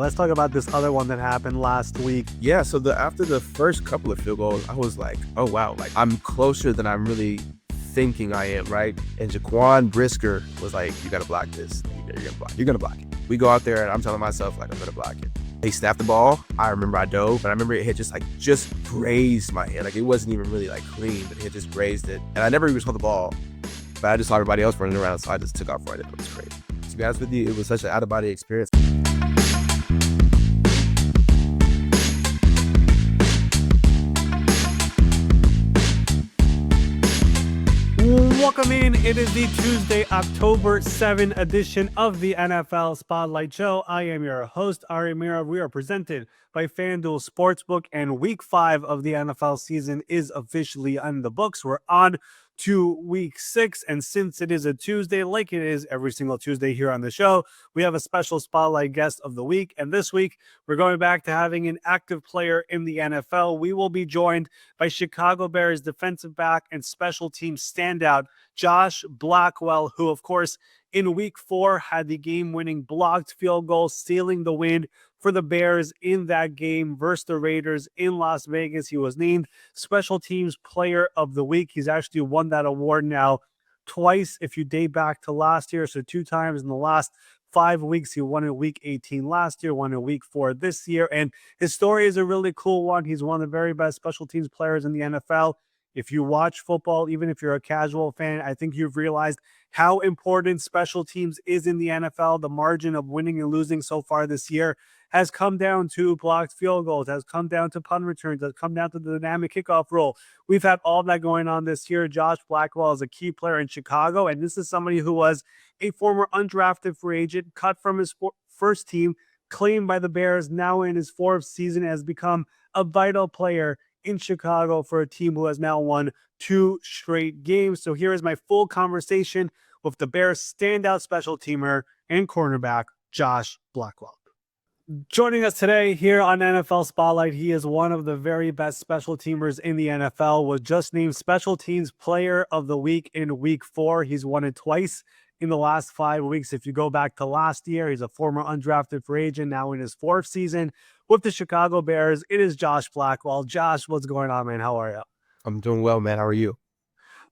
Let's talk about this other one that happened last week. Yeah, so after the first couple of field goals, I was like, oh, wow, like I'm closer than I'm really thinking I am, right? And Jaquan Brisker was like, you got to block this. You're going to block it. We go out there and I'm telling myself, like, I'm going to block it. He snapped the ball. I remember I dove, but I remember it had just grazed my hand. Like, it wasn't even really like clean, but it had just grazed it. And I never even saw the ball, but I just saw everybody else running around, so I just took off right. It was crazy. To be honest with you, it was such an out-of-body experience. Welcome in. It is the Tuesday, October 7 edition of the NFL Spotlight Show. I am your host, Ari Meirov. We are presented by FanDuel Sportsbook, and Week 5 of the NFL season is officially on the books. We're on to Week 6, and since it is a Tuesday, like it is every single Tuesday here on the show, we have a special Spotlight guest of the week, and this week we're going back to having an active player in the NFL. We will be joined by Chicago Bears defensive back and special teams standout Josh Blackwell, who, of course, in Week 4 had the game-winning blocked field goal, sealing the win for the Bears in that game versus the Raiders in Las Vegas. He was named Special Teams Player of the Week. He's actually won that award now twice if you date back to last year, so 2 times in the last 5 weeks. He won in Week 18 last year, won in Week 4 this year, and his story is a really cool one. He's one of the very best special teams players in the NFL. If you watch football, even if you're a casual fan, I think you've realized how important special teams is in the NFL. The margin of winning and losing so far this year has come down to blocked field goals, has come down to punt returns, has come down to the dynamic kickoff rule. We've had all that going on this year. Josh Blackwell is a key player in Chicago, and this is somebody who was a former undrafted free agent, cut from his first team, claimed by the Bears, now in his 4th season, has become a vital player in Chicago for a team who has now won 2 straight games. So here is my full conversation with the Bears standout special teamer and cornerback, Josh Blackwell. Joining us today here on NFL Spotlight, he is one of the very best special teamers in the NFL, was just named Special Teams Player of the Week in Week 4. He's won it twice in the last 5 weeks. If you go back to last year, he's a former undrafted free agent, now in his 4th season with the Chicago Bears. It is Josh Blackwell. Josh, what's going on, man? How are you? I'm doing well, man. How are you?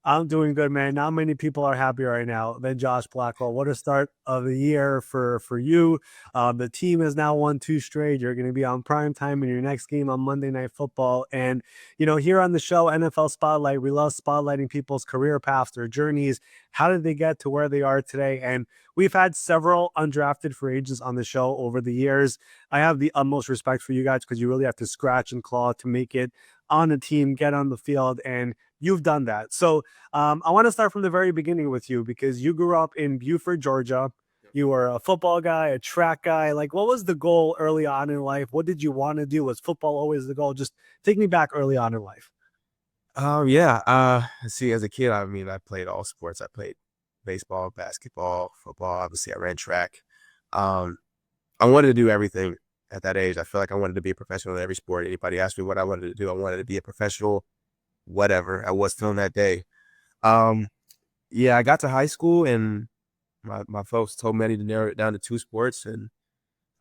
I'm doing good, man. Not many people are happier right now than Josh Blackwell. What a start of the year for you. The team has now won 2 straight. You're going to be on prime time in your next game on Monday Night Football. And, here on the show, NFL Spotlight, we love spotlighting people's career paths, their journeys. How did they get to where they are today? And we've had several undrafted free agents on the show over the years. I have the utmost respect for you guys because you really have to scratch and claw to make it on the team, get on the field, and you've done that. So I want to start from the very beginning with you because you grew up in Buford, Georgia. You were a football guy, a track guy. Like, what was the goal early on in life? What did you want to do? Was football always the goal? Just take me back early on in life. See, as a kid, I played all sports. I played baseball, basketball, football. Obviously, I ran track. I wanted to do everything at that age. I feel like I wanted to be a professional in every sport. Anybody asked me what I wanted to do, I wanted to be a professional, whatever I was feeling that day. I got to high school and my folks told me I need to narrow it down to 2 sports, and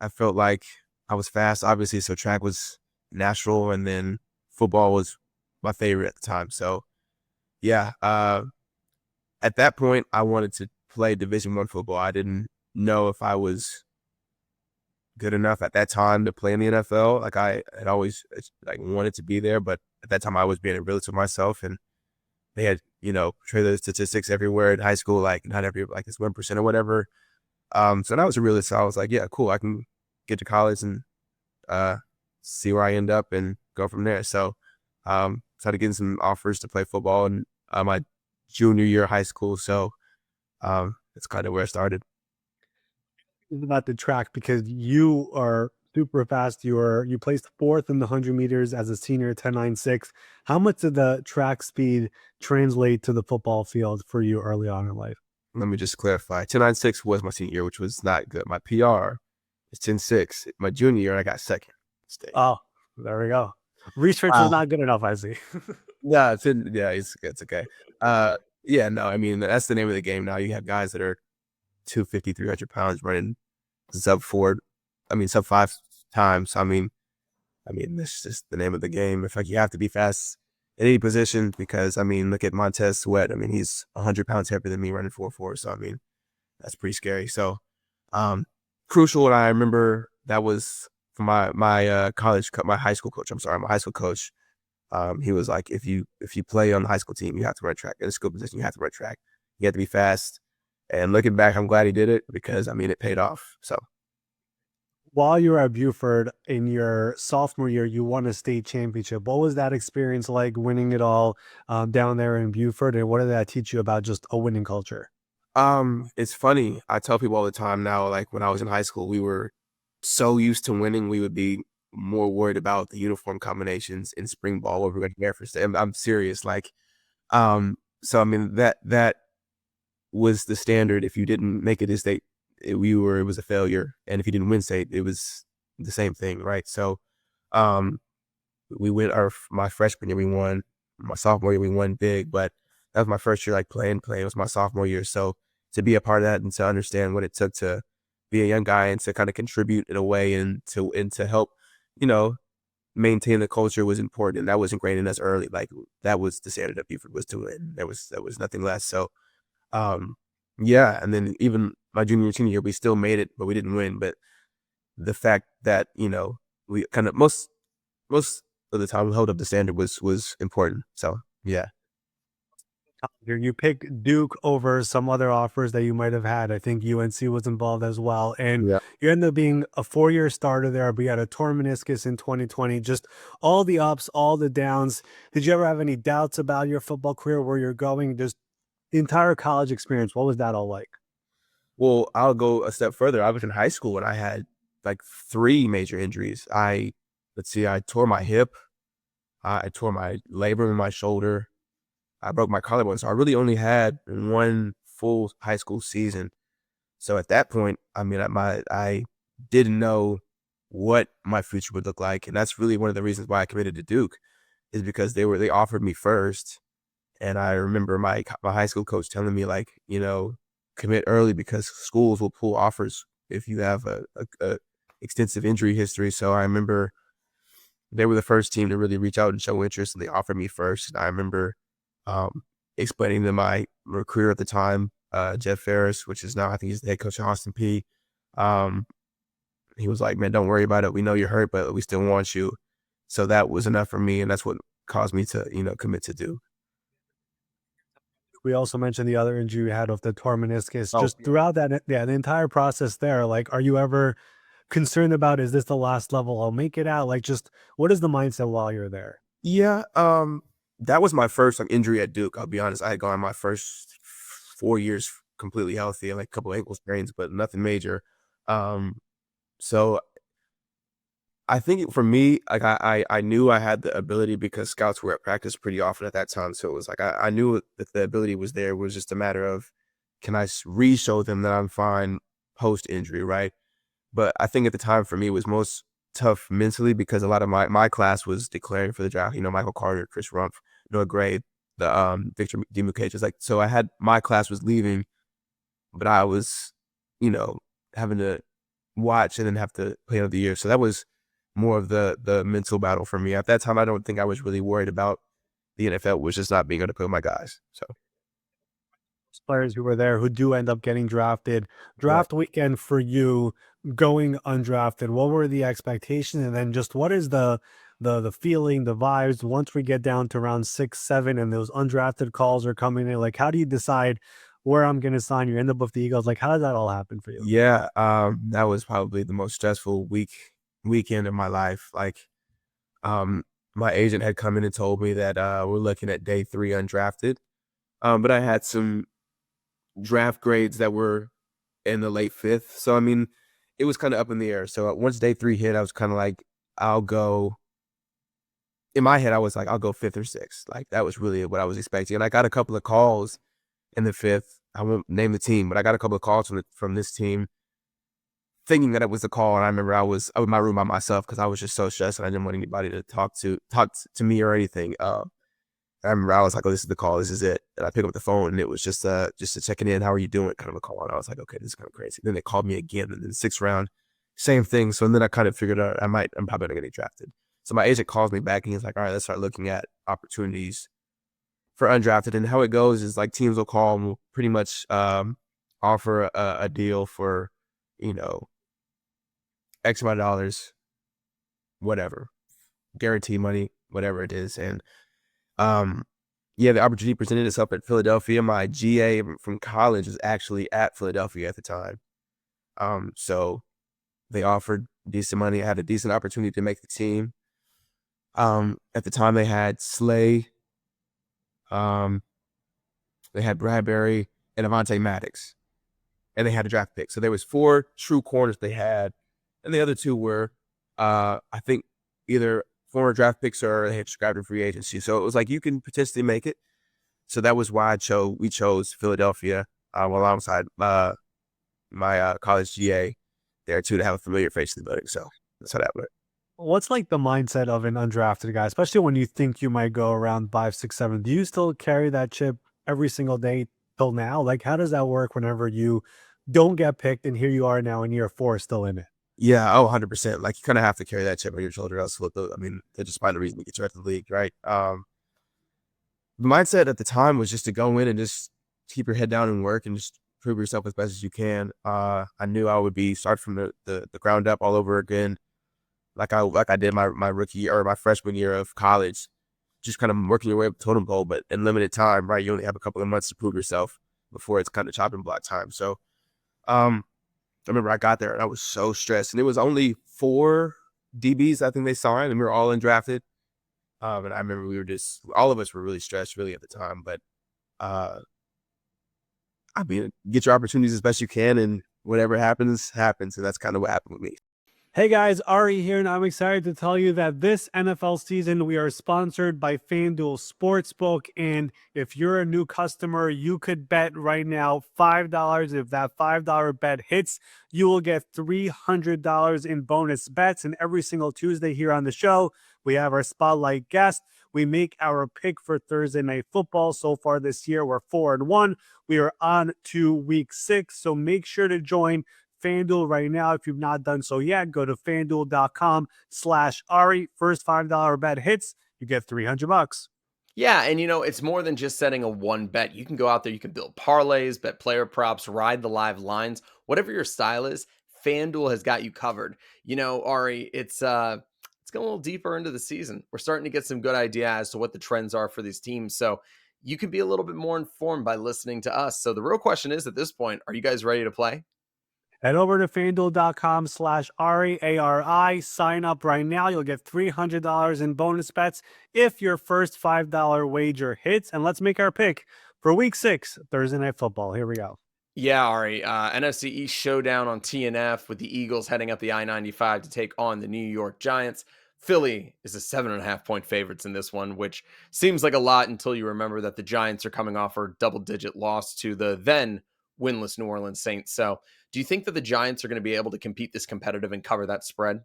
I felt like I was fast, obviously, so track was natural, and then football was my favorite at the time. So at that point I wanted to play Division I football. I didn't know if I was good enough at that time to play in the NFL. Like, I had always wanted to be there, but at that time I was being a realist with myself, and they had, trailer statistics everywhere in high school, like not every, like it's 1% or whatever. So that was a realist. So I was like, yeah, cool. I can get to college and see where I end up and go from there. So started getting some offers to play football in my junior year of high school. So that's kind of where it started. About the track, because you are super fast. You placed 4th in the 100 meters as a senior, 10.96. How much did the track speed translate to the football field for you early on in life? Let me just clarify. 10.96 was my senior year, which was not good. My PR is 10.6. My junior year, I got 2nd. Oh, there we go. Research is not good enough, I see. No, it's okay. That's the name of the game now. You have guys that are 250, 300 pounds running sub 4 sub 5 times. This is just the name of the game. If like you have to be fast at any position because look at Montez Sweat. He's 100 pounds heavier than me running 4.4. So that's pretty scary. So crucial. And I remember that was for my college, my high school coach. I'm sorry, my high school coach. He was like, if you play on the high school team, you have to run track. In a skill position, you have to run track. You have to be fast. And looking back, I'm glad he did it because it paid off. So While you were at Buford in your sophomore year, you won a state championship. What was that experience like, winning it all down there in Buford? And what did that teach you about just a winning culture? it's funny. I tell people all the time now, like when I was in high school, we were so used to winning, we would be more worried about the uniform combinations in spring ball over at Air Force. I'm serious. Like, so that was the standard. If you didn't make it to state, it was a failure, and if you didn't win state, it was the same thing, right? So, we went my freshman year, we won. My sophomore year, we won big, but that was my first year like playing. It was my sophomore year, so to be a part of that and to understand what it took to be a young guy and to kind of contribute in a way and to help, maintain the culture was important. And that was ingrained in us early. Like that was the standard of Buford, was to win. There was nothing less. So yeah. And then even my junior and senior year, we still made it, but we didn't win. But the fact that, we kind of most of the time held up the standard was important. So yeah. You pick Duke over some other offers that you might have had. I think UNC was involved as well. And Yeah. you end up being a 4-year starter there, but you had a torn meniscus in 2020. Just all the ups, all the downs. Did you ever have any doubts about your football career, where you're going? Just the entire college experience, what was that all like? Well, I'll go a step further. I was in high school and I had like 3 major injuries. I tore my hip, I tore my labrum in my shoulder, I broke my collarbone. So I really only had 1 full high school season. So at that point, I didn't know what my future would look like, and that's really one of the reasons why I committed to Duke, is because they offered me first, and I remember my high school coach telling me like, commit early because schools will pull offers if you have a extensive injury history. So I remember they were the first team to really reach out and show interest, and they offered me first. And I remember explaining to my recruiter at the time, Jeff Ferris, which is now I think he's the head coach of Austin P. He was like, "Man, don't worry about it. We know you're hurt, but we still want you." So that was enough for me, and that's what caused me to commit to Duke. We also mentioned the other injury you had of the torn meniscus. Oh Just throughout that, yeah, the entire process there, like, are you ever concerned about, is this the last level I'll make it out? Like, just what is the mindset while you're there? yeah, that was my first like injury at Duke. I'll be honest. I had gone my first 4 years completely healthy and like a couple ankle sprains, but nothing major. So I think for me, like I knew I had the ability because scouts were at practice pretty often at that time. So it was like I knew that the ability was there. It was just a matter of, can I re-show them that I'm fine post injury, right? But I think at the time for me it was most tough mentally because a lot of my class was declaring for the draft. Michael Carter, Chris Rumpf, Noah Gray, the Victor Dimukesh. Like, so I had my class was leaving, but I was, having to watch and then have to play another year. So that was more of the mental battle for me. At that time, I don't think I was really worried about the NFL, was just not being able to put my guys. So Players who were there who do end up getting drafted. right. Draft weekend for you, going undrafted, what were the expectations? And then just what is the feeling, the vibes once we get down to round 6, 7, and those undrafted calls are coming in? Like, how do you decide where I'm going to sign? You end up with the Eagles. Like, how does that all happen for you? Yeah, that was probably the most stressful weekend of my life. Like, my agent had come in and told me that we're looking at day 3 undrafted. But I had some draft grades that were in the late 5th. So it was kind of up in the air. So once day 3 hit, I was kind of like, I'll go. In my head, I was like, I'll go 5th or 6th. Like that was really what I was expecting. And I got a couple of calls in the 5th. I won't name the team, but I got a couple of calls from this team, thinking that it was a call. And I remember I was in my room by myself because I was just so stressed and I didn't want anybody to talk to me or anything. I remember I was like, "Oh, this is the call. This is it." And I picked up the phone, and it was just a checking in. How are you doing? Kind of a call. And I was like, "Okay, this is kind of crazy." Then they called me again in the 6th round, same thing. So then I kind of figured out I'm probably not going to get drafted. So my agent calls me back and he's like, all right, let's start looking at opportunities for undrafted. And how it goes is like teams will call and will pretty much offer a deal for, X amount of dollars, whatever, guarantee money, whatever it is. And the opportunity presented itself at Philadelphia. My GA from college was actually at Philadelphia at the time. So they offered decent money. I had a decent opportunity to make the team. At the time they had Slay, they had Bradbury and Avonte Maddox, and they had a draft pick. So there was 4 true corners they had, and the other 2 were, I think, either former draft picks or they had subscribed to free agency. So it was like you can potentially make it. So that was why we chose Philadelphia alongside my college GA there too, to have a familiar face in the building. So that's how that went. What's like the mindset of an undrafted guy, especially when you think you might go around 5, 6, 7? Do you still carry that chip every single day till now? Like, how does that work whenever you don't get picked and here you are now in year 4 still in it? Yeah, 100%. Like, you kind of have to carry that chip on your shoulder, else they'll just find a reason to get you out of the league, right? The mindset at the time was just to go in and just keep your head down and work and just prove yourself as best as you can. I knew I would be start from the ground up all over again, like I did my rookie year or my freshman year of college, just kind of working your way up the totem pole, but in limited time, right? You only have a couple of months to prove yourself before it's kind of chopping block time. So, I remember I got there and I was so stressed, and it was only 4 DBs I think they signed, and we were all undrafted. And I remember all of us were really stressed, really at the time. But get your opportunities as best you can, and whatever happens, happens, and that's kind of what happened with me. Hey guys, Ari here, and I'm excited to tell you that this NFL season we are sponsored by FanDuel Sportsbook. And if you're a new customer, you could bet right now $5. If that $5 bet hits, you will get $300 in bonus bets. And every single Tuesday here on the show, we have our spotlight guest. We make our pick for Thursday Night Football. So far this year, we're 4-1. We are on to week 6, so make sure to join FanDuel right now. If you've not done so yet, go to FanDuel.com/Ari. First $5 bet hits, you get $300. Yeah, and it's more than just setting a one bet. You can go out there, you can build parlays, bet player props, ride the live lines, whatever your style is. FanDuel has got you covered. Ari, it's going a little deeper into the season. We're starting to get some good idea as to what the trends are for these teams. So you can be a little bit more informed by listening to us. So the real question is, at this point, are you guys ready to play? Head over to FanDuel.com/Ari, A-R-I. Sign up right now. You'll get $300 in bonus bets if your first $5 wager hits. And let's make our pick for week 6, Thursday Night Football. Here we go. Yeah, Ari, NFC East showdown on TNF with the Eagles heading up the I-95 to take on the New York Giants. Philly is a 7.5-point favorites in this one, which seems like a lot until you remember that the Giants are coming off a double-digit loss to the then winless New Orleans Saints. So do you think that the Giants are going to be able to compete this competitive and cover that spread?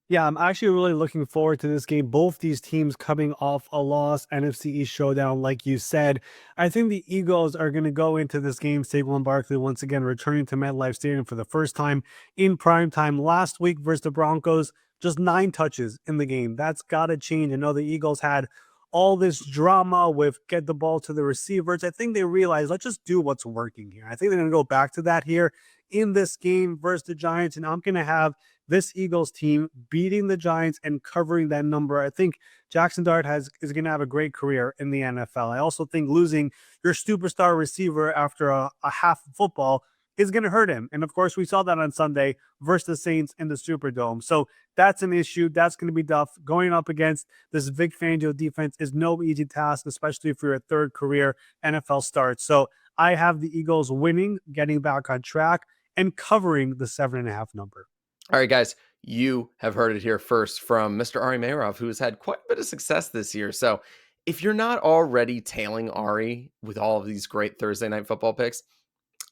Yeah, I'm actually really looking forward to this game. Both these teams coming off a loss, NFC East showdown, like you said. I think the Eagles are going to go into this game, Saquon Barkley once again returning to MetLife Stadium for the first time in prime time. Last week versus the Broncos, just 9 touches in the game. That's got to change. I know the Eagles had all this drama with get the ball to the receivers. I think they realized, let's just do what's working here. I think they're going to go back to that here in this game versus the Giants, and I'm going to have this Eagles team beating the Giants and covering that number. I think Jackson Dart is going to have a great career in the NFL. I also think losing your superstar receiver after a half of football is going to hurt him. And of course, we saw that on Sunday versus the Saints in the Superdome. So that's an issue. That's going to be tough. Going up against this Vic Fangio defense is no easy task, especially for your 3rd career NFL start. So I have the Eagles winning, getting back on track, and covering the 7.5 number. All right, guys, you have heard it here first from Mr. Ari Meirov, who has had quite a bit of success this year. So if you're not already tailing Ari with all of these great Thursday Night Football picks,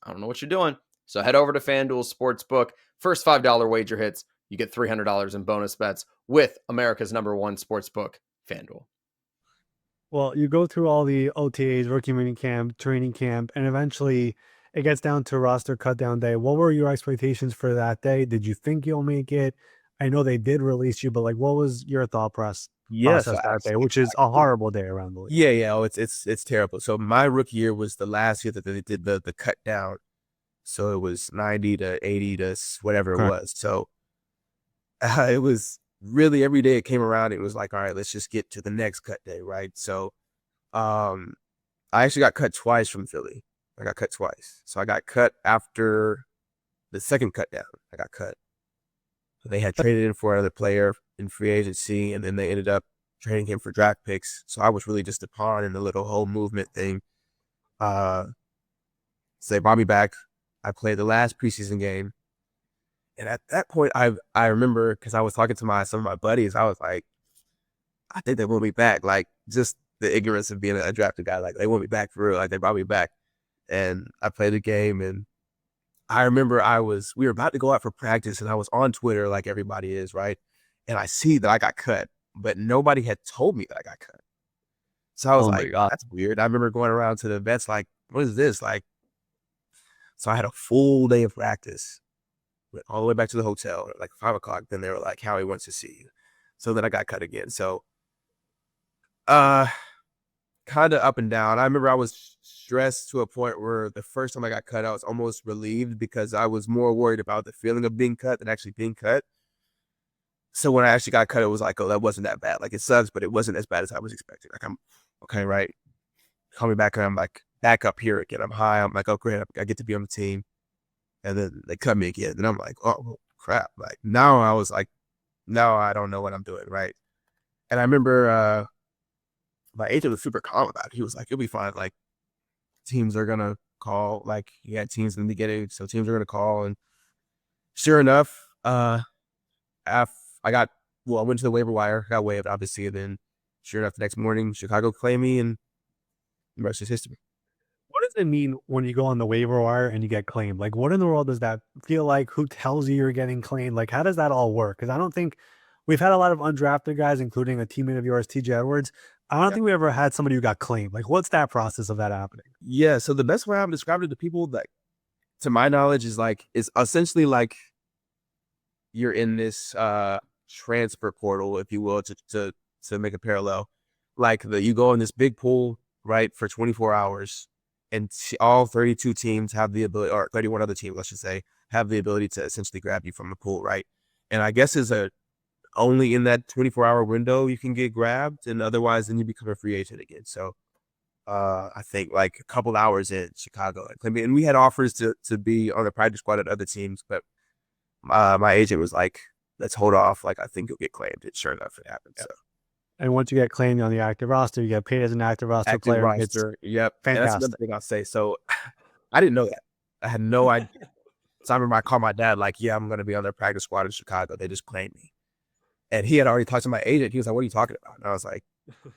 I don't know what you're doing. So head over to FanDuel Sportsbook. First $5 wager hits, you get $300 in bonus bets with America's #1 sportsbook, FanDuel. Well, you go through all the OTAs, rookie mini camp, training camp, and eventually it gets down to roster cut down day. What were your expectations for that day? Did you think you'll make it? I know they did release you, but like, what was your thought Yes, process that day, which is a horrible day around the league? yeah. Oh, it's terrible. So my rookie year was the last year that they did the cut down. So it was 90 to 80 to whatever it Correct. was. So it was really every day it came around. It was like, all right, let's just get to the next cut day, right? So I actually got cut twice from Philly. I got cut twice. So I got cut after the second cut down. I got cut. They had traded in for another player in free agency, and then they ended up trading him for draft picks. So I was really just a pawn in the little whole movement thing. So they brought me back. I played the last preseason game. And at that point, I remember, because I was talking to some of my buddies, I was like, I think they want me back. Like, just the ignorance of being a drafted guy. Like, they want me back for real. Like, they brought me back. And I played the game, and I remember we were about to go out for practice, and I was on Twitter like everybody is, right? And I see that I got cut, but nobody had told me that I got cut. So I was Oh my like, God. that's weird. I remember going around to the vets like, what is this? Like, so I had a full day of practice, went all the way back to the hotel at like 5 o'clock. Then they were like, Howie wants to see you. So then I got cut again. So kind of up and down. I remember I was stressed to a point where the first time I got cut, I was almost relieved because I was more worried about the feeling of being cut than actually being cut. So when I actually got cut, it was like, oh, that wasn't that bad. Like, it sucks, but it wasn't as bad as I was expecting. Like, I'm okay, right? Call me back, and I'm like back up here again. I'm high. I'm like, oh, great, I get to be on the team. And then they cut me again. And I'm like, oh, crap. Like, now I was like, now I don't know what I'm doing, right? And I remember my agent was super calm about it. He was like, you'll be fine. Like, teams are going to call. Like, he had teams in the beginning, so teams are going to call. And sure enough, I went to the waiver wire, got waived, obviously. And then sure enough, the next morning, Chicago claimed me, and the rest is history. What does it mean when you go on the waiver wire and you get claimed? Like, what in the world does that feel like? Who tells you you're getting claimed? Like, how does that all work? Because I don't think we've had a lot of undrafted guys, including a teammate of yours, TJ Edwards. I don't think we ever had somebody who got claimed. Like, what's that process of that happening? Yeah, so the best way I'm describing it to people, that, to my knowledge, is like, it's essentially like you're in this transfer portal, if you will, to make a parallel. Like, you go in this big pool, right, for 24 hours, and all 32 teams have the ability, or 31 other teams, let's just say, have the ability to essentially grab you from the pool, right? And I guess only in that 24-hour window you can get grabbed, and otherwise then you become a free agent again. So I think like a couple hours in Chicago, and we had offers to be on the practice squad at other teams, but my agent was like, let's hold off. Like, I think you'll get claimed. And sure enough, it happened. So. And once you get claimed on the active roster, you get paid as an active roster Active player. roster. Yep. And that's Fantastic. another thing I'll say. So I didn't know that. I had no idea. So I remember I called my dad, like, yeah, I'm going to be on their practice squad in Chicago. They just claimed me. And he had already talked to my agent. He was like, what are you talking about? And I was like,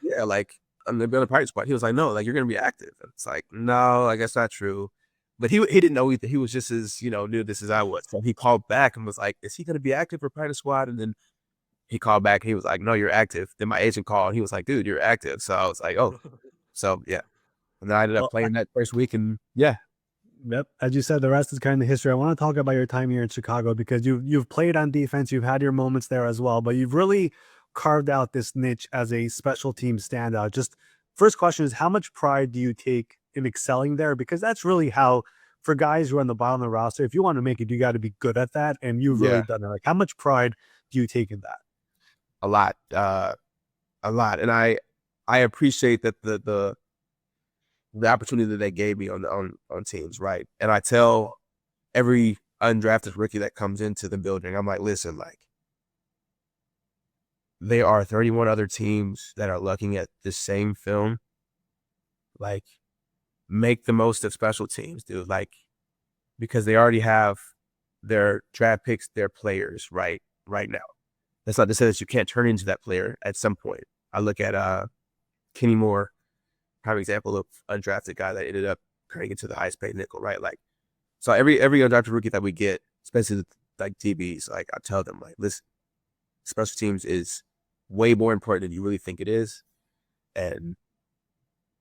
yeah, like, I'm going to be on the practice squad. He was like, no, like, you're going to be active. And it's like, no, I guess not true. But he didn't know either. He was just as, knew this as I was. So he called back and was like, is he going to be active for practice squad? And then he called back and he was like, no, you're active. Then my agent called and he was like, dude, you're active. So I was like, oh. So, yeah. And then I ended up playing that first week, and yeah. Yep. As you said, the rest is kind of history. I want to talk about your time here in Chicago because you've played on defense. You've had your moments there as well, but you've really carved out this niche as a special team standout. Just first question is, how much pride do you take in excelling there? Because that's really how, for guys who are on the bottom of the roster, if you want to make it, you got to be good at that. And you've really done it. Like, how much pride do you take in that? A lot. And I appreciate that the opportunity that they gave me on teams, right? And I tell every undrafted rookie that comes into the building, I'm like, listen, like, there are 31 other teams that are looking at the same film. Like, make the most of special teams, dude. Like, because they already have their draft picks, their players right now. That's not to say that you can't turn into that player at some point. I look at Kenny Moore, prime example of undrafted guy that ended up turning into the highest paid nickel, right? Like, so every undrafted rookie that we get, especially like DBs, like, I tell them, like, listen, special teams is way more important than you really think it is, and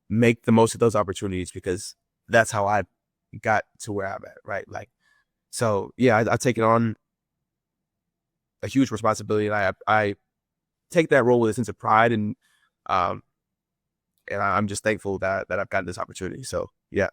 make the most of those opportunities, because that's how I got to where I'm at, right? Like, so yeah, I take it on a huge responsibility, and I take that role with a sense of pride, um, and I'm just thankful that I've gotten this opportunity. So yeah.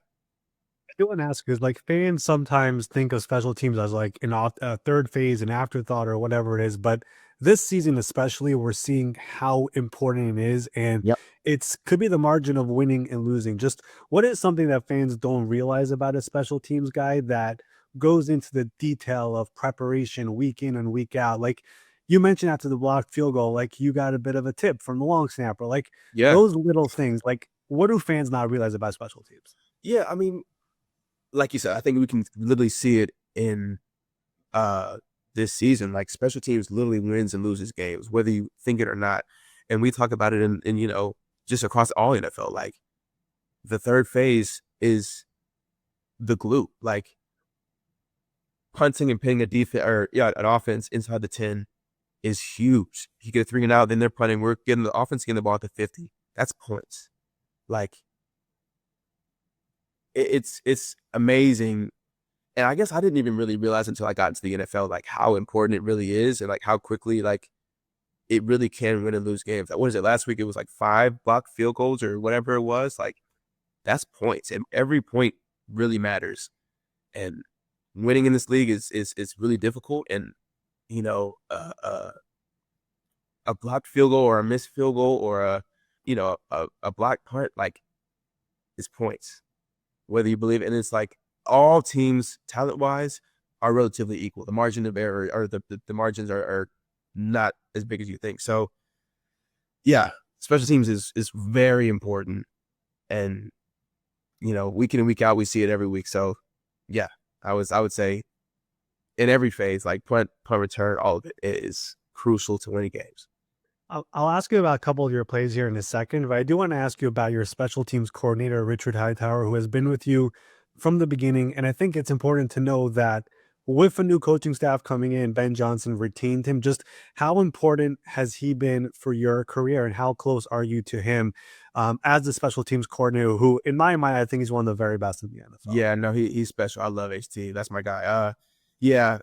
I do want to ask because like fans sometimes think of special teams as like a third phase, an afterthought, or whatever it is. But this season, especially, we're seeing how important it is, and Yep. it's could be the margin of winning and losing. Just what is something that fans don't realize about a special teams guy that goes into the detail of preparation week in and week out? Like you mentioned after the blocked field goal, like you got a bit of a tip from the long snapper, like Yeah. those little things. Like what do fans not realize about special teams? Yeah. I mean, like you said, I think we can literally see it in this season. Like special teams literally wins and loses games, whether you think it or not. And we talk about it in just across all NFL. Like the third phase is the glue. Like punting and pinning a defense or an offense inside the 10 is huge. If you get a 3 and out, then they're punting. We're getting the offense getting the ball at the 50. That's points. Like it's amazing. And I guess I didn't even really realize until I got into the NFL, like how important it really is and like how quickly like it really can win and lose games. What is it? Last week it was like 5 blocked field goals or whatever it was. Like that's points, and every point really matters. And winning in this league is really difficult. And you know, a blocked field goal or a missed field goal or a blocked punt, like is points, whether you believe it. And it's like all teams talent wise are relatively equal. The margin of error or the margins are not as big as you think. So yeah, special teams is very important. And week in and week out we see it every week. So yeah, I would say in every phase, like punt return, all of it is crucial to winning games. I'll ask you about a couple of your plays here in a second, but I do want to ask you about your special teams coordinator, Richard Hightower, who has been with you from the beginning. And I think it's important to know that with a new coaching staff coming in, Ben Johnson retained him. Just how important has he been for your career, and how close are you to him as the special teams coordinator, who, in my mind, I think he's one of the very best in the NFL? Yeah, no, he's special. I love HT. That's my guy. Yeah,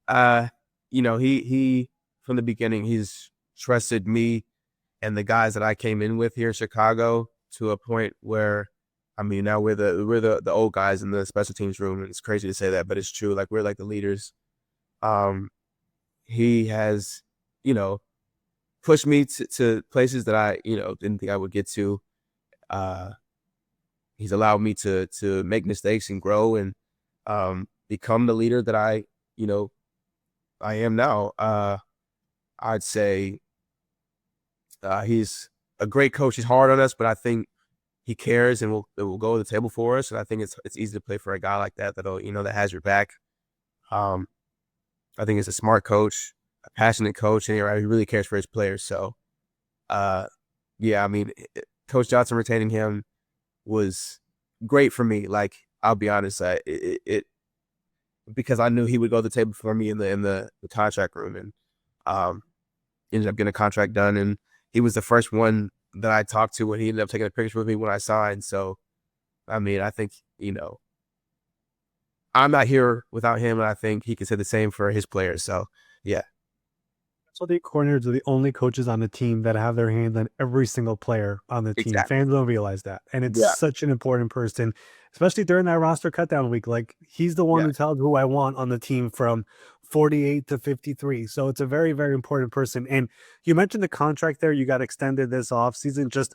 uh, he from the beginning he's trusted me and the guys that I came in with here in Chicago to a point where, I mean, now we're the old guys in the special teams room, and it's crazy to say that, but it's true. Like we're like the leaders. He has, pushed me to places that I, didn't think I would get to. He's allowed me to make mistakes and grow and become the leader that I am now. I'd say he's a great coach. He's hard on us, but I think he cares and will go to the table for us. And I think it's easy to play for a guy like that that'll that has your back. I think he's a smart coach, a passionate coach, and he really cares for his players. So, yeah, I mean, Coach Johnson retaining him was great for me. Like, I'll be honest, it because I knew he would go to the table for me in the contract room, and ended up getting a contract done. And he was the first one that I talked to when he ended up taking a picture with me when I signed. So, I mean, I think I'm not here without him, and I think he can say the same for his players. So, yeah. So the coordinators are the only coaches on the team that have their hands on every single player on the team. Exactly. Fans don't realize that. And it's Yeah. such an important person, especially during that roster cutdown week. Like he's the one Yeah. who tells who I want on the team from 48 to 53. So it's a very, very important person. And you mentioned the contract there. You got extended this offseason. Just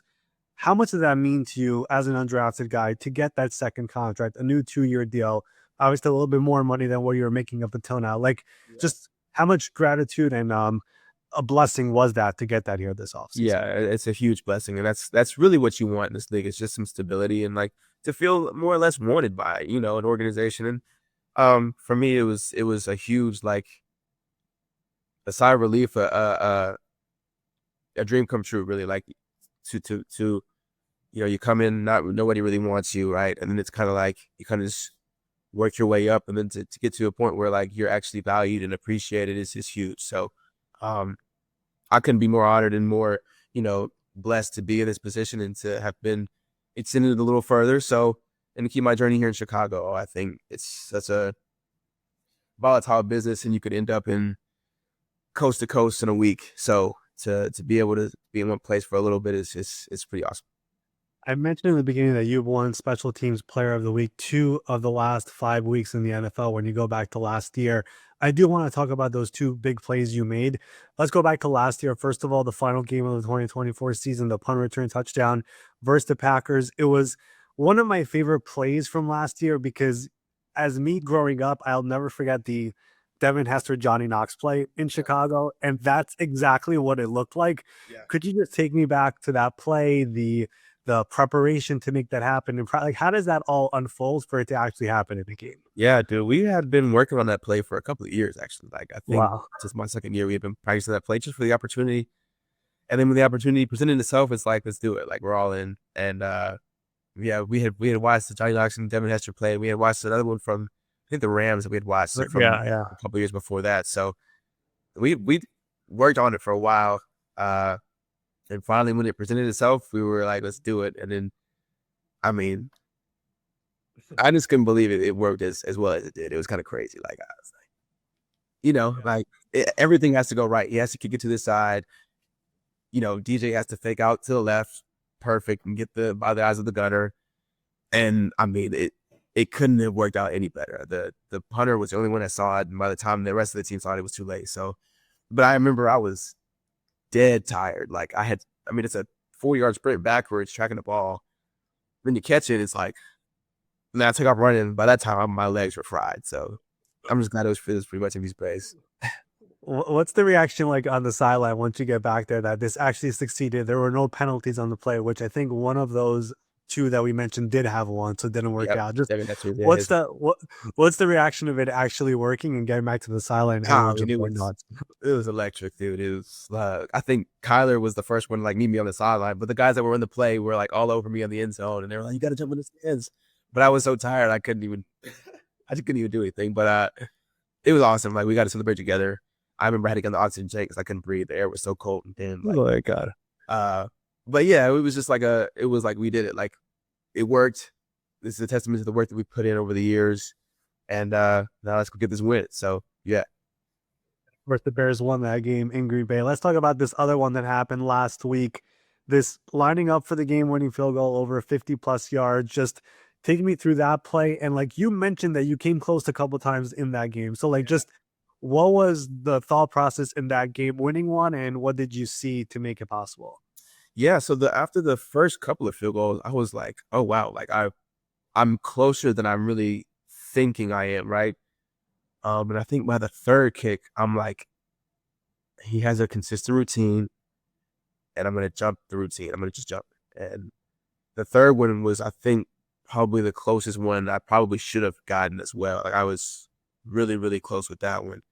how much does that mean to you as an undrafted guy to get that second contract, a new 2-year deal, obviously a little bit more money than what you were making up until now? Like just how much gratitude and a blessing was that to get that here this offseason? Yeah, it's a huge blessing, and that's really what you want in this league. It's just some stability and like to feel more or less wanted by an organization. And for me, it was a huge like a sigh of relief, a dream come true. Really, like to you come in, nobody really wants you, right? And then it's kind of like you kind of just work your way up, and then to get to a point where like you're actually valued and appreciated is huge. So I couldn't be more honored and more blessed to be in this position and to have been extended a little further. So and to keep my journey here in Chicago. I think it's such a volatile business, and you could end up in coast to coast in a week. So to be able to be in one place for a little bit is it's pretty awesome. I mentioned in the beginning that you've won Special Teams Player of the Week 2 of the last 5 weeks in the NFL when you go back to last year. I do want to talk about those 2 big plays you made. Let's go back to last year. First of all, the final game of the 2024 season, the punt return touchdown versus the Packers. It was one of my favorite plays from last year because as me growing up, I'll never forget the Devin Hester, Johnny Knox play in Chicago, and that's exactly what it looked like. Yeah. Could you just take me back to that play, the preparation to make that happen, and like how does that all unfold for it to actually happen in the game? Yeah, dude, we had been working on that play for a couple of years, actually. Like, I think Wow. just my second year, we had been practicing that play just for the opportunity. And then when the opportunity presented itself, it's like, let's do it. Like, we're all in. And yeah, we had watched the Johnny Knox and Devin Hester play. We had watched another one from, I think, the Rams that we had watched from Yeah. a couple of years before that. So we worked on it for a while. And finally, when it presented itself, we were like, let's do it. And then, I mean, I just couldn't believe it worked as well as it did. It was kind of crazy. Like, I was like, you know, like everything has to go right. He has to kick it to the side. You know, DJ has to fake out to the left, perfect, and get by the eyes of the gunner. And I mean, it couldn't have worked out any better. The punter was the only one that saw it, and by the time the rest of the team saw it, it was too late. So, but I remember I was dead tired. Like it's a 4-yard sprint backwards, tracking the ball. Then you catch it, it's like, and then I took off running. By that time, my legs were fried. So I'm just glad it was pretty much in these plays. What's the reaction like on the sideline once you get back there that this actually succeeded? There were no penalties on the play, which I think one of those 2 that we mentioned did have one, so it didn't work out. Just what's the reaction of it actually working and getting back to the sideline? It was electric, dude. It was I think Kyler was the first one to like meet me on the sideline, but the guys that were in the play were like all over me on the end zone, and they were like, "You got to jump in the stands." But I was so tired, I just couldn't even do anything. But it was awesome. Like, we got to celebrate together. I remember I had to get on the oxygen tank because I couldn't breathe. The air was so cold and thin. Like, oh my God. But yeah, it was just like it was like we did it. Like, it worked. This is a testament to the work that we put in over the years. And now let's go get this win. So yeah. Of course, the Bears won that game in Green Bay. Let's talk about this other one that happened last week. This lining up for the game-winning field goal over 50-plus yards. Just take me through that play. And like you mentioned that you came close a couple times in that game. So like just what was the thought process in that game winning one, and what did you see to make it possible? Yeah, so after the first couple of field goals, I was like, oh wow, like I'm closer than I'm really thinking I am, right? And I think by the third kick, I'm like, he has a consistent routine, and I'm gonna jump the routine. I'm gonna just jump. And the third one was, I think, probably the closest one I probably should have gotten as well. Like, I was really, really close with that one.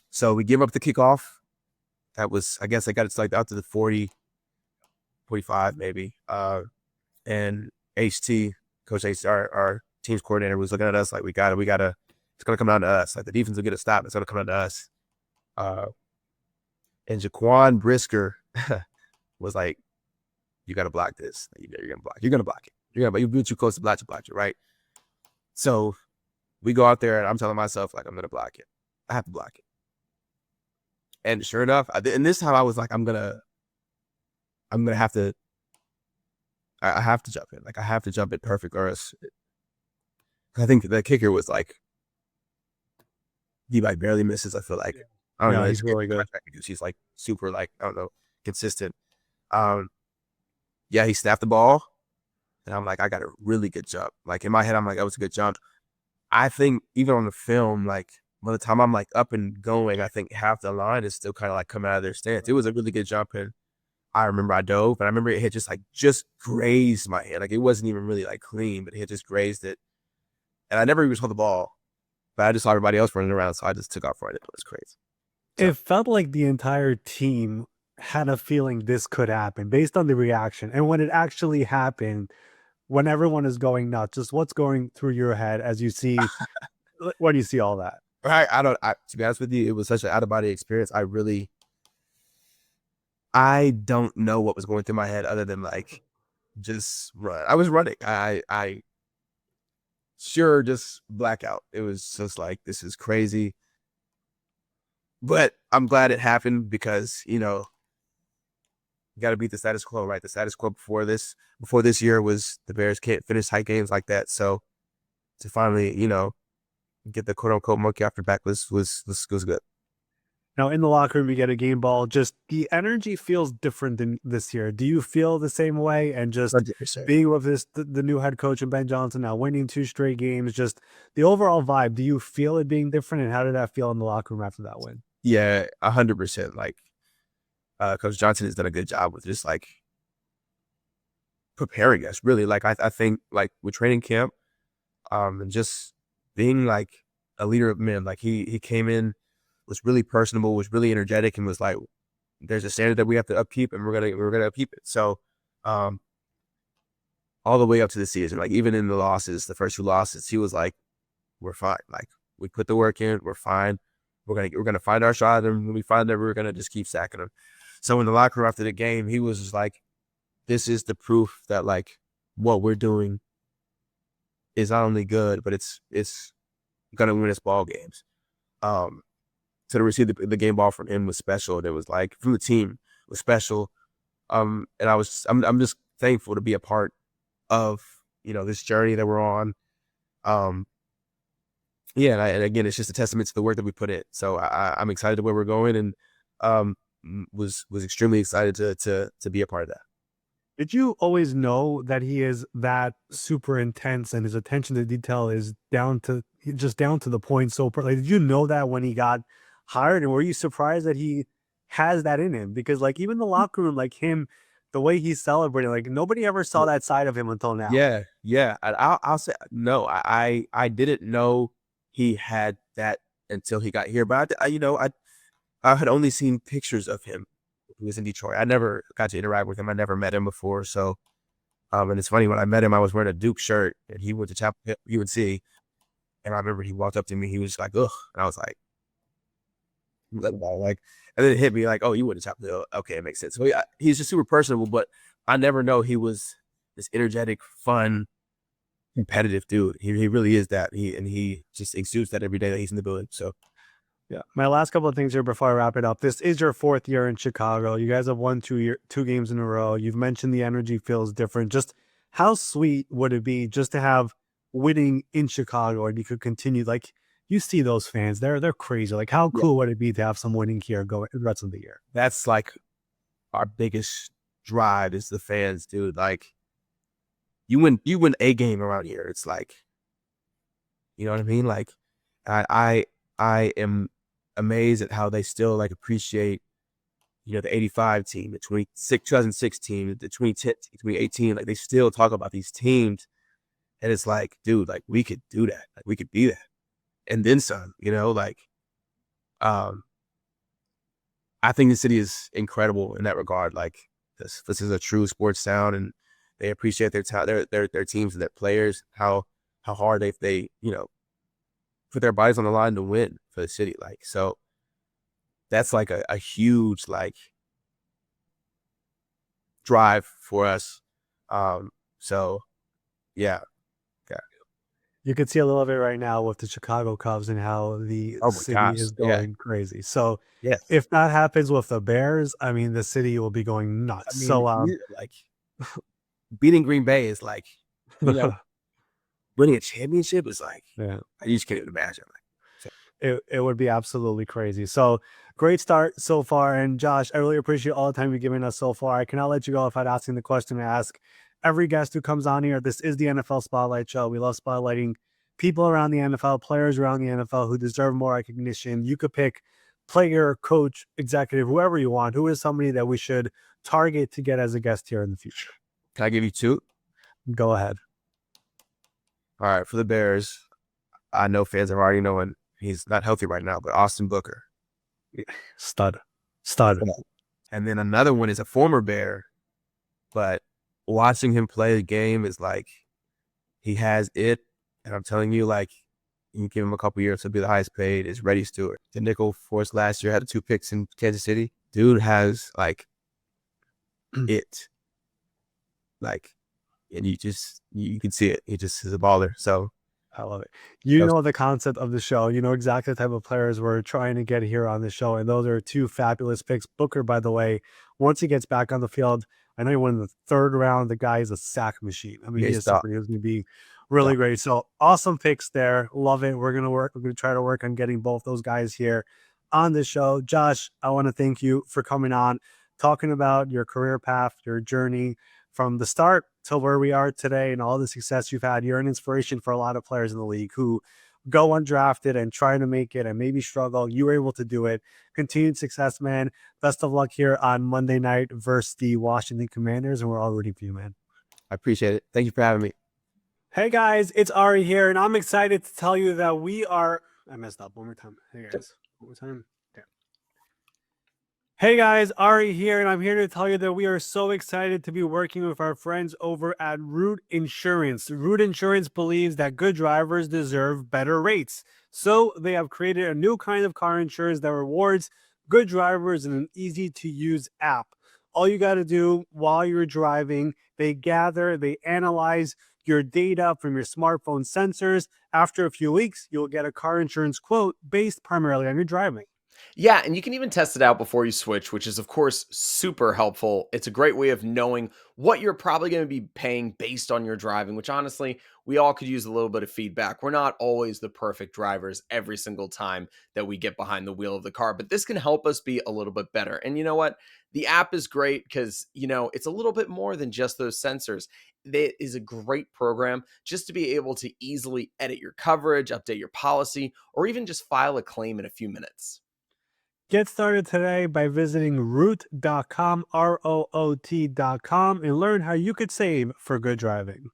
So we give up the kickoff. That was, I guess I got it like out to the 40, 45 maybe. And HT, Coach HT, our team's coordinator, was looking at us like, we gotta, it's gonna come down to us. Like, the defense will get a stop. It's gonna come down to us. And Jaquan Brisker was like, you gotta block this. You're gonna block. You're gonna block it. You're being too close to block it, right? So we go out there, and I'm telling myself, like, I'm gonna block it. I have to block it. And sure enough, and this time I was like, I'm gonna have to. I have to jump in. Like, I have to jump it perfect, or else. I think the kicker was like, he like barely misses. I feel like, I don't know. He's really good. He's like super, like, I don't know, consistent. Yeah, he snapped the ball, and I'm like, I got a really good jump. Like, in my head, I'm like, that was a good jump. I think even on the film, like, by the time I'm like up and going, I think half the line is still kind of like coming out of their stance. It was a really good jump, and I remember I dove, but I remember it had just grazed my hand. Like, it wasn't even really like clean, but it had just grazed it. And I never even saw the ball, but I just saw everybody else running around, so I just took off running. It was crazy. So, it felt like the entire team had a feeling this could happen based on the reaction. And when it actually happened, when everyone is going nuts, just what's going through your head as you see, when you see all that? Right. To be honest with you, it was such an out-of-body experience. I don't know what was going through my head other than like, just run. I was running. I sure just blackout. It was just like, this is crazy. But I'm glad it happened because, you got to beat the status quo, right? The status quo before this year was the Bears can't finish tight games like that. So to finally, get the quote unquote monkey off your back was good. Now, in the locker room, you get a game ball. Just the energy feels different than this year. Do you feel the same way? And just 100%. being with the new head coach and Ben Johnson now winning 2 straight games, just the overall vibe, do you feel it being different? And how did that feel in the locker room after that win? Yeah, 100%. Like, Coach Johnson has done a good job with just like preparing us, really. Like, I think like with training camp, and just being like a leader of men. Like he came in, was really personable, was really energetic, and was like, there's a standard that we have to upkeep, and we're gonna upkeep it. So, all the way up to the season, like even in the losses, the first 2 losses, he was like, we're fine. Like, we put the work in, we're fine. We're gonna find our shot, and when we find it, we're gonna just keep sacking them. So in the locker room after the game, he was just like, this is the proof that like what we're doing is not only good, but it's gonna win us ball games. So to receive the game ball from him was special. And it was like, from the team, was special. And I'm just thankful to be a part of, this journey that we're on. Yeah, and again, it's just a testament to the work that we put in. So I'm excited to where we're going, and was extremely excited to be a part of that. Did you always know that he is that super intense and his attention to detail is down to the point? So, like, did you know that when he got hired, and were you surprised that he has that in him? Because like even the locker room, like him, the way he's celebrating, like nobody ever saw that side of him until now. Yeah. I'll say no. I didn't know he had that until he got here. But I had only seen pictures of him. He was in Detroit. I never got to interact with him. I never met him before. So, and it's funny, when I met him, I was wearing a Duke shirt, and he went to Chapel Hill, UNC. And I remember he walked up to me. He was like, ugh. And I was like, and then it hit me like, oh, you went to Chapel Hill. Okay, it makes sense. So he's just super personable, but I never know he was this energetic, fun, competitive dude. He really is that. He just exudes that every day that he's in the building. So. Yeah. My last couple of things here before I wrap it up. This is your 4th year in Chicago. You guys have won 2 games in a row. You've mentioned the energy feels different. Just how sweet would it be just to have winning in Chicago, and you could continue? Like, you see those fans, they're crazy. Like, how cool would it be to have some winning here going the rest of the year? That's like our biggest drive, is the fans, dude. Like, you win a game around here, it's like, you know what I mean? Like, I am amazed at how they still like appreciate, the 85 team, the 2006 team, the 2010, 2018. Like, they still talk about these teams, and it's like, dude, like, we could do that. Like, we could be that. And then some, like, I think the city is incredible in that regard. Like, this is a true sports town, and they appreciate their teams and their players, how hard they put their bodies on the line to win for the city. Like, so that's like a huge like drive for us. So yeah. You could see a little bit right now with the Chicago Cubs and how the city is going crazy. So if that happens with the Bears, I mean, the city will be going nuts. So like, beating Green Bay is like, winning a championship is like, I just can't even imagine. It would be absolutely crazy. So great start so far. And Josh, I really appreciate all the time you've given us so far. I cannot let you go without asking the question I ask every guest who comes on here. This is the NFL Spotlight Show. We love spotlighting people around the NFL, players around the NFL who deserve more recognition. You could pick player, coach, executive, whoever you want. Who is somebody that we should target to get as a guest here in the future? Can I give you 2? Go ahead. All right, for the Bears, I know fans are already knowing he's not healthy right now, but Austin Booker. Stud. And then another one is a former Bear, but watching him play the game is like, he has it. And I'm telling you, like, you give him a couple years to be the highest paid, is Reddy Stewart. The nickel for us last year, had 2 picks in Kansas City. Dude has like it. Like, and you can see it. He just is a baller. So I love it. You that was- know the concept of the show. You know exactly the type of players we're trying to get here on the show. And those are two fabulous picks. Booker, by the way, once he gets back on the field, I know he won in the third round. The guy is a sack machine. I mean, yeah, he is super. He was going to be really great. So awesome picks there. Love it. We're going to work. We're going to try to work on getting both those guys here on the show. Josh, I want to thank you for coming on, talking about your career path, your journey from the start to where we are today and all the success you've had. You're an inspiration for a lot of players in the league who go undrafted and try to make it and maybe struggle. You were able to do it. Continued success, man. Best of luck here on Monday night versus the Washington Commanders, and we're all rooting for you, man. I appreciate it. Thank you for having me. Hey guys, it's Ari here, and I'm excited to tell you that we are. I messed up one more time. Hey guys, one more time. Hey guys, Ari here, and I'm here to tell you that we are so excited to be working with our friends over at Root Insurance. Root Insurance believes that good drivers deserve better rates. So they have created a new kind of car insurance that rewards good drivers in an easy-to-use app. All you got to do while you're driving, they analyze your data from your smartphone sensors. After a few weeks, you'll get a car insurance quote based primarily on your driving. Yeah, and you can even test it out before you switch, which is, of course, super helpful. It's a great way of knowing what you're probably going to be paying based on your driving, which honestly, we all could use a little bit of feedback. We're not always the perfect drivers every single time that we get behind the wheel of the car, but this can help us be a little bit better. And you know what? The app is great because, it's a little bit more than just those sensors. It is a great program just to be able to easily edit your coverage, update your policy, or even just file a claim in a few minutes. Get started today by visiting root.com, ROOT.com, and learn how you could save for good driving.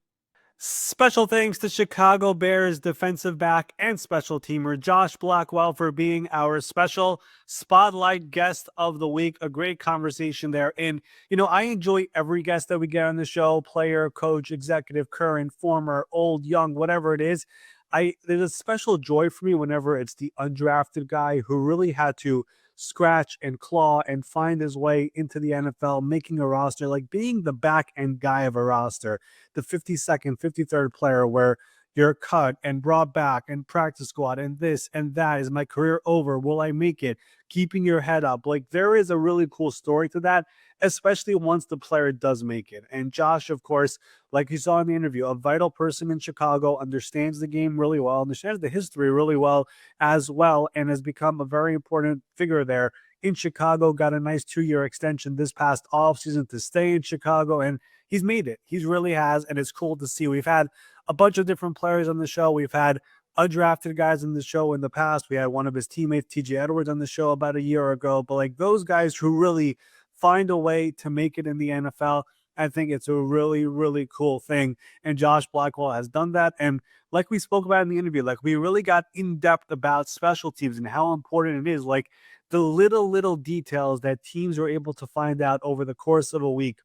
Special thanks to Chicago Bears defensive back and special teamer Josh Blackwell for being our special spotlight guest of the week. A great conversation there. And, I enjoy every guest that we get on the show, player, coach, executive, current, former, old, young, whatever it is. There's a special joy for me whenever it's the undrafted guy who really had to scratch and claw and find his way into the NFL, making a roster, like being the back end guy of a roster, the 52nd, 53rd player where you're cut and brought back and practice squad and this and that. Is my career over? Will I make it? Keeping your head up. Like, there is a really cool story to that, especially once the player does make it. And Josh, of course, like you saw in the interview, a vital person in Chicago, understands the game really well, understands the history really well as well, and has become a very important figure there in Chicago. Got a nice 2-year extension this past offseason to stay in Chicago, and he's made it. He really has, and it's cool to see. We've had a bunch of different players on the show. We've had undrafted guys on the show in the past. We had one of his teammates, TJ Edwards, on the show about a year ago. But like those guys who really find a way to make it in the NFL, I think it's a really, really cool thing. And Josh Blackwell has done that. And like we spoke about in the interview, like we really got in depth about special teams and how important it is. Like the little details that teams are able to find out over the course of a week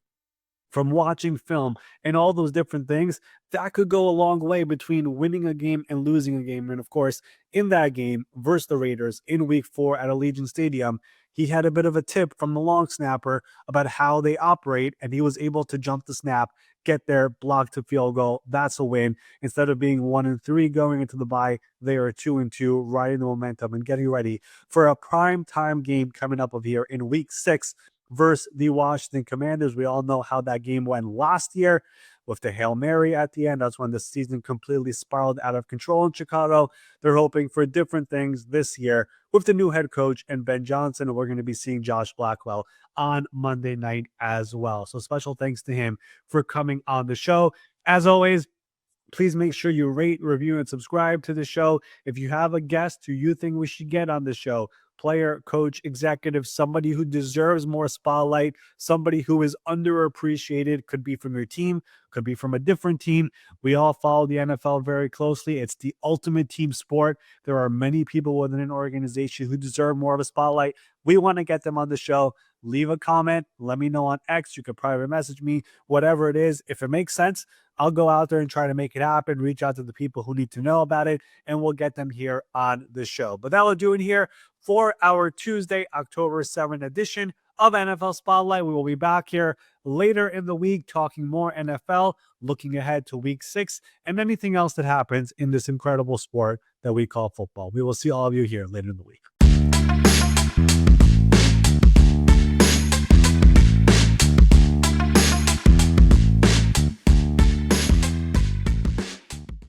from watching film and all those different things, that could go a long way between winning a game and losing a game. And of course, in that game versus the Raiders in week 4 at Allegiant Stadium, he had a bit of a tip from the long snapper about how they operate, and he was able to jump the snap, get there, block to field goal. That's a win. Instead of being 1-3 going into the bye, they are 2-2, riding the momentum and getting ready for a prime time game coming up of here in week 6 versus the Washington Commanders. We all know how that game went last year with the Hail Mary at the end. That's when the season completely spiraled out of control in Chicago. They're hoping for different things this year with the new head coach and Ben Johnson. And we're going to be seeing Josh Blackwell on Monday night as well. So special thanks to him for coming on the show. As always, please make sure you rate, review, and subscribe to the show. If you have a guest who you think we should get on the show, player, coach, executive, somebody who deserves more spotlight, somebody who is underappreciated, could be from your team, could be from a different team. We all follow the NFL very closely. It's the ultimate team sport. There are many people within an organization who deserve more of a spotlight. We want to get them on the show. Leave a comment. Let me know on X. You could private message me, whatever it is. If it makes sense, I'll go out there and try to make it happen, reach out to the people who need to know about it, and we'll get them here on the show. But that will do it here for our Tuesday, October 7th edition of NFL Spotlight. We will be back here later in the week talking more NFL, looking ahead to week 6, and anything else that happens in this incredible sport that we call football. We will see all of you here later in the week.